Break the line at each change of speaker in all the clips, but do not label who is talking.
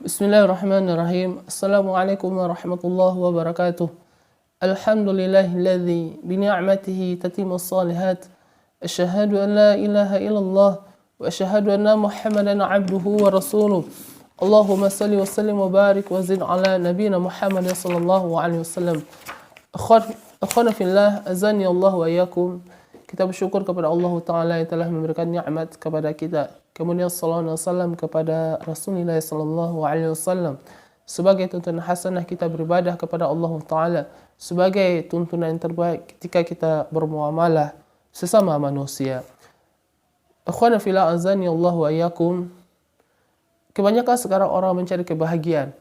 Bismillahirrahmanirrahim. Assalamualaikum warahmatullahi wabarakatuh. Alhamdulillahilladzi bini'matihi tatimmus shalihat. Asyhadu an la ilaha illallah wa asyhadu anna Muhammadan abduhu wa rasuluh. Allahumma salli wa sallim wa barik wa zid ala nabiyyina Muhammad sallallahu alaihi wasallam. Akhwana fillah, azani Allah wa iyyakum. Kita bersyukur kepada Allah Ta'ala yang telah memberikan nikmat kepada kita. Kemudian sallallahu alaihi wasallam kepada Rasulullah sallallahu alaihi wasallam sebagai tuntunan hasanah kita beribadah kepada Allah Ta'ala, sebagai tuntunan yang terbaik ketika kita bermuamalah sesama manusia. Akhwana fillah, azani Allah wa iyyakum. Kebanyakan sekarang orang mencari kebahagiaan,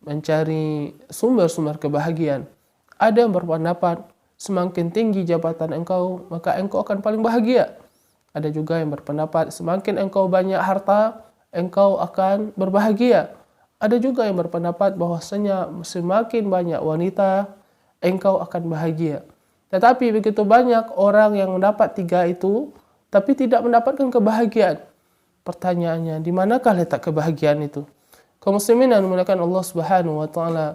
mencari sumber-sumber kebahagiaan. Ada yang berpendapat semakin tinggi jabatan engkau, maka engkau akan paling bahagia. Ada juga yang berpendapat semakin engkau banyak harta, engkau akan berbahagia. Ada juga yang berpendapat bahwasanya semakin banyak wanita, engkau akan bahagia. Tetapi begitu banyak orang yang mendapat tiga itu, tapi tidak mendapatkan kebahagiaan. Pertanyaannya, di manakah letak kebahagiaan itu? Kaum muslimin yang dimuliakan Allah Subhanahu wa taala,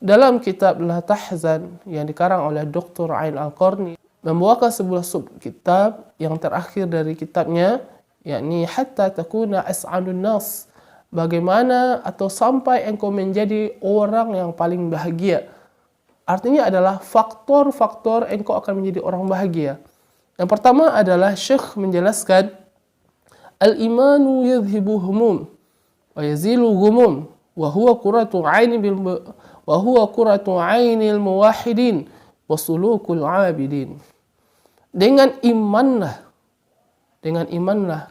dalam kitab La Tahzan yang dikarang oleh Dr. Ain Al-Qarni, membawakan sebuah subkitab yang terakhir dari kitabnya, yakni hatta takuna as'adun nas, bagaimana atau sampai engkau menjadi orang yang paling bahagia. Artinya adalah faktor-faktor engkau akan menjadi orang bahagia. Yang pertama adalah Syekh menjelaskan al-imanu yadhhibu humum wa yazilu gumum wa huwa qurratu 'ainil muwahhidin wa sulukul 'abidin. Dengan imanlah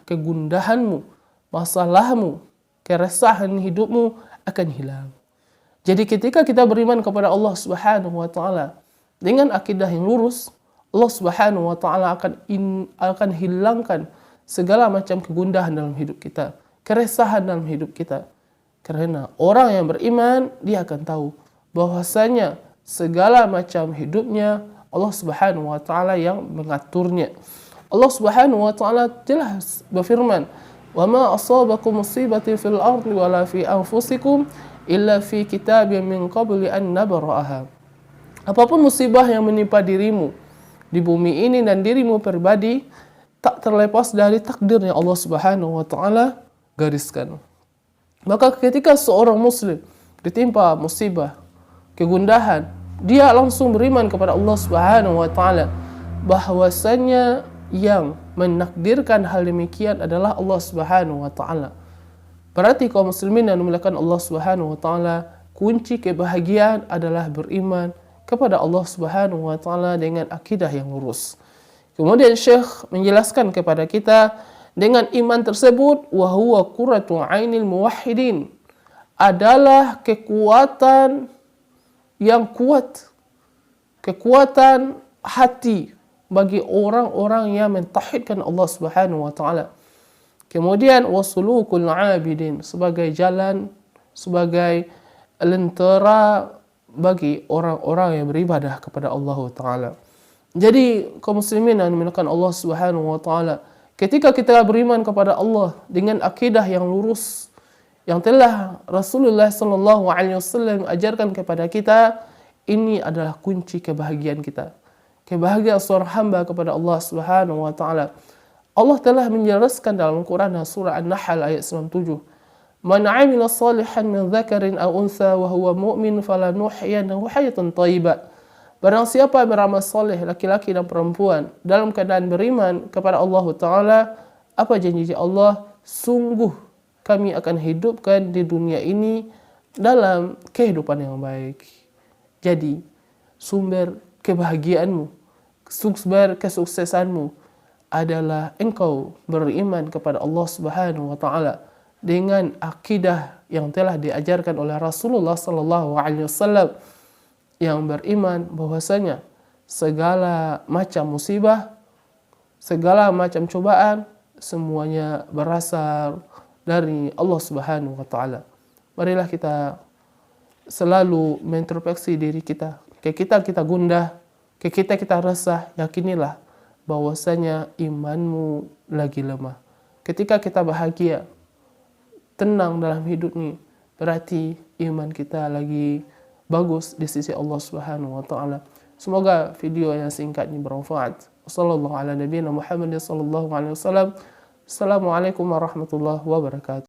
kegundahanmu, masalahmu, keresahan hidupmu akan hilang. Jadi ketika kita beriman kepada Allah Subhanahu wa taala dengan akidah yang lurus, Allah Subhanahu wa taala akan hilangkan segala macam kegundahan dalam hidup kita, keresahan dalam hidup kita. Karena orang yang beriman, dia akan tahu bahwasanya segala macam hidupnya Allah Subhanahu wa taala yang mengaturnya. Allah Subhanahu wa taala jelas berfirman, "Wa ma asabakum musibatin fil ardi wala fi anfusikum illa fi kitabin min qabli an nabra'aha." Apapun musibah yang menimpa dirimu di bumi ini dan dirimu pribadi, tak terlepas dari takdirnya Allah Subhanahu wa taala gariskan. Maka ketika seorang muslim ditimpa musibah, kegundahan, dia langsung beriman kepada Allah Subhanahu wa taala bahwasanya yang menakdirkan hal demikian adalah Allah Subhanahu wa taala. Berarti kaum muslimin yang dimuliakan Allah Subhanahu wa taala, kunci kebahagiaan adalah beriman kepada Allah Subhanahu wa taala dengan akidah yang lurus. Kemudian Syekh menjelaskan kepada kita dengan iman tersebut, wa huwa qurratu 'ainil muwahhidin, adalah kekuatan yang kuat, kekuatan hati bagi orang-orang yang mentauhidkan Allah Subhanahu wa taala. Kemudian wasulukul 'abidin, sebagai jalan, sebagai lentera bagi orang-orang yang beribadah kepada Allah taala. Jadi kaum muslimin yang dimuliakan Allah Subhanahu wa taala, ketika kita beriman kepada Allah dengan akidah yang lurus yang telah Rasulullah sallallahu alaihi wasallam ajarkan kepada kita, ini adalah kunci kebahagiaan kita. Kebahagiaan seorang hamba kepada Allah Subhanahu wa taala. Allah telah menjelaskan dalam Quran surah An-Nahl ayat 97, "Man 'amila shalihan min dzakarin aw untha wa huwa mu'min falanuhyiyannahu hayatan thayyibah." Barang siapa yang beramal saleh, laki-laki dan perempuan, dalam keadaan beriman kepada Allah Ta'ala, apa janji Allah? Sungguh kami akan hidupkan di dunia ini dalam kehidupan yang baik. Jadi, sumber kebahagiaanmu, sumber kesuksesanmu adalah engkau beriman kepada Allah Subhanahu wa taala dengan akidah yang telah diajarkan oleh Rasulullah sallallahu alaihi wasallam, yang beriman bahwasanya segala macam musibah, segala macam cobaan, semuanya berasal dari Allah Subhanahu wa taala. Marilah kita selalu mengintrospeksi diri kita. Ketika kita gundah, ketika kita resah, yakinilah bahwasanya imanmu lagi lemah. Ketika kita bahagia, tenang dalam hidup ni, berarti iman kita lagi bagus di sisi Allah Subhanahu wa taala. Semoga video yang singkat ini bermanfaat. Wassallallahu ala nabiyina Muhammadin sallallahu alaihi wasallam. Assalamualaikum warahmatullahi wabarakatuh.